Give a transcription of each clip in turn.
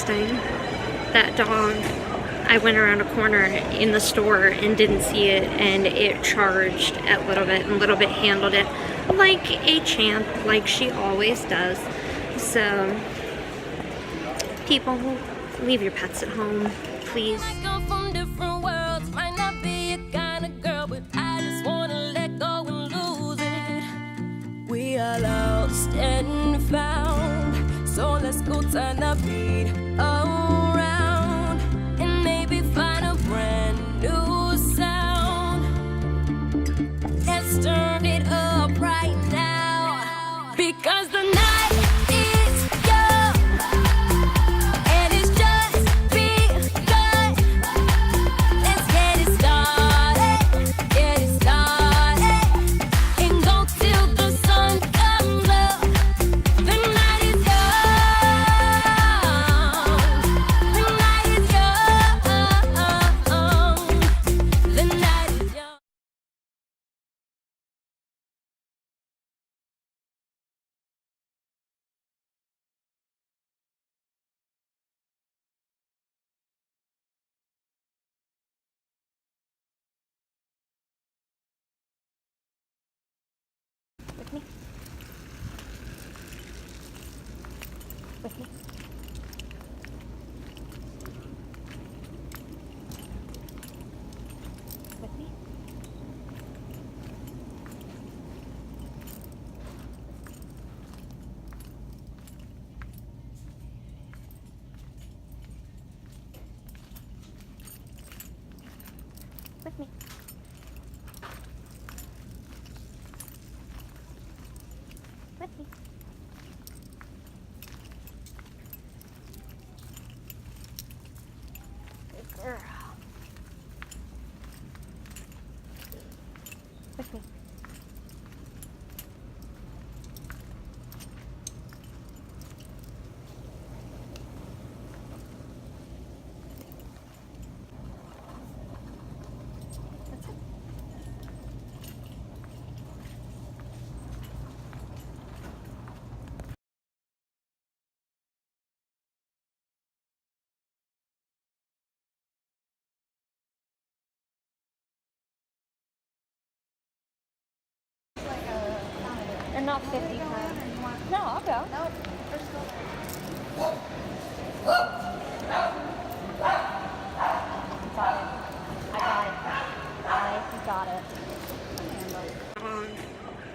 disgusting. That dog, I went around a corner in the store and didn't see it, and it charged at Little Bit, and Little Bit handled it like a champ, like she always does. So, people, leave your pets at home, please. We are lost and found, so let's go turn the beat around and maybe find a brand new sound. Let's turn it up right now, because the night is young and it's just begun. Let's get it started, and go till the sun comes up. The night is young, the night is young, the night is young. With me? With me? With me? With me? With me? Good girl. With me? That's it. And not 50 pounds. No, I'll go. No, I got it.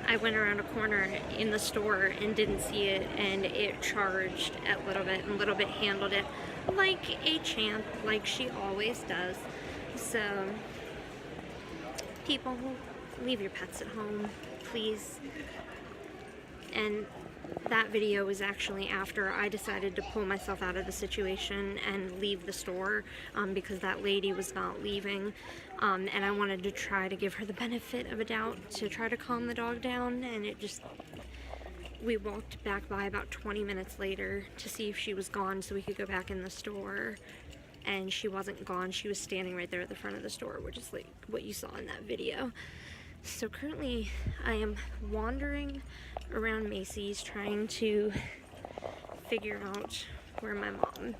I went around a corner in the store and didn't see it, and it charged at Little Bit, and Little Bit handled it like a champ, like she always does. So, people, leave your pets at home, please. And that video was actually after I decided to pull myself out of the situation and leave the store, because that lady was not leaving, and I wanted to try to give her the benefit of a doubt to try to calm the dog down, and it just, we walked back by about 20 minutes later to see if she was gone so we could go back in the store, and she wasn't gone. She was standing right there at the front of the store, which is like what you saw in that video. So currently I am wandering around Macy's trying to figure out where my mom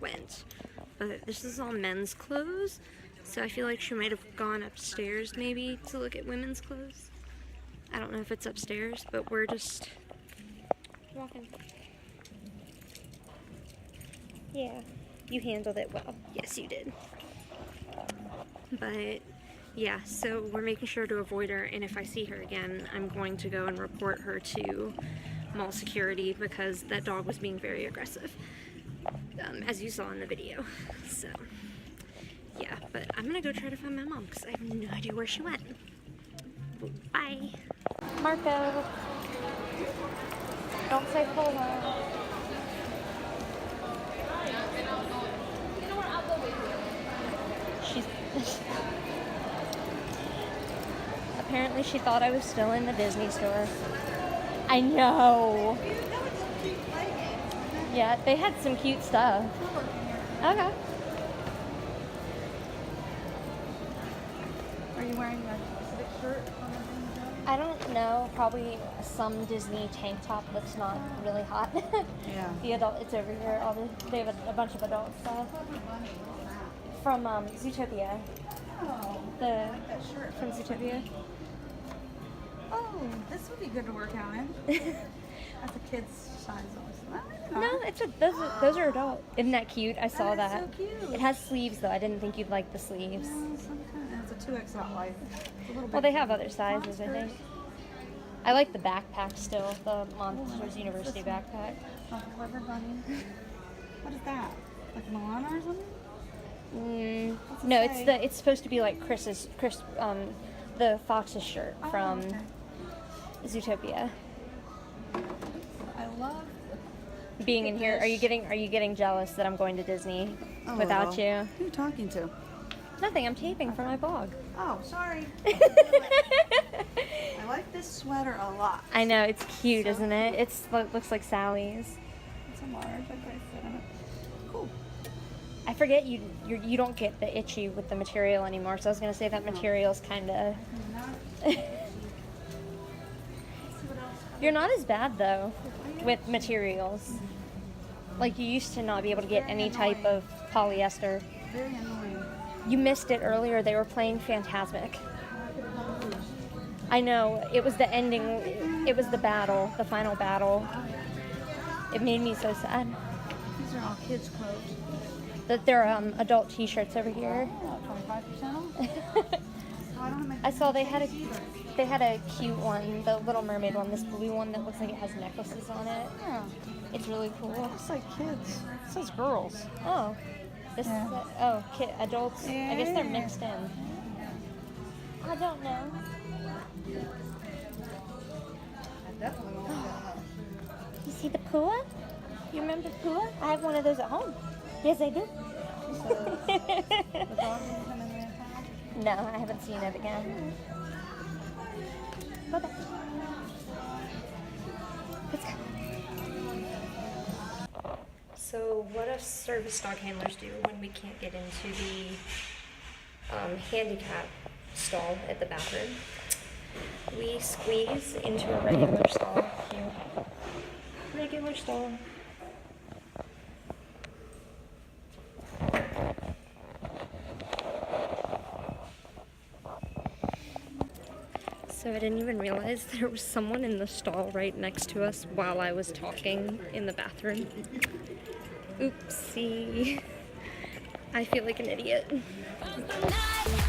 went. But this is all men's clothes, so I feel like she might have gone upstairs maybe to look at women's clothes. I don't know if it's upstairs, but we're just walking. Yeah, you handled it well. Yes, you did. But yeah, so we're making sure to avoid her, and if I see her again, I'm going to go and report her to mall security because that dog was being very aggressive, as you saw in the video. So, yeah, but I'm gonna go try to find my mom because I have no idea where she went. Bye. Marco, don't say polo. She's... Apparently she thought I was still in the Disney store. I know. Yeah, they had some cute stuff. Okay. Are you wearing a specific shirt on the Disney show? I don't know. Probably some Disney tank top that's not really hot. Yeah. The adult, it's over here. They have a bunch of adult stuff from Zootopia. Oh, The that shirt. from Zootopia. Oh, this would be good to work out in. That's a kid's size. No, those are adult. Isn't that cute? I saw That that. is so cute. It has sleeves though. I didn't think you'd like the sleeves. It's a 2XL life. It's a little Well, bit they have other sizes, I think. I like the backpack still, the Monsters University backpack. Oh, Clever Bunny. What is that? Like Moana or something? What's it No, say? it's supposed to be like Chris the Fox's shirt Oh, from okay. Zootopia. I love. Being in here, are you Fish. getting jealous that I'm going to Disney Oh, without well. you? Who are you talking to? Nothing. I'm taping for my blog. Oh, sorry. I like this sweater a lot. I know it's cute, So isn't it? It looks like Sally's. It's a large. I probably fit in it. Cool. I forget you don't get the itchy with the material anymore. So I was gonna say that material's kind of. You're not as bad though with materials. Like you used to not be able to get any type of polyester. Very annoying. You missed it earlier. They were playing Phantasmic. I know. It was the ending. It was the battle, the final battle. It made me so sad. These are all kids' clothes. That they're adult T-shirts over here. Oh, 25% off? I don't have I saw they had a cute one, the Little Mermaid one, this blue one that looks like it has necklaces on it. Yeah. It's really cool. Looks like kids. It says girls. Oh, this Yeah. is adults. I guess they're mixed in. I don't know. I definitely won't get that. You see the Pua? You remember Pua? I have one of those at home. Yes, I do. The dog didn't come in there. No, I haven't seen it again. Okay. Let's go. So, what do service dog handlers do when we can't get into the handicap stall at the bathroom? We squeeze into a regular stall. Here. Regular stall. So I didn't even realize there was someone in the stall right next to us while I was talking in the bathroom. Oopsie. I feel like an idiot. First the night.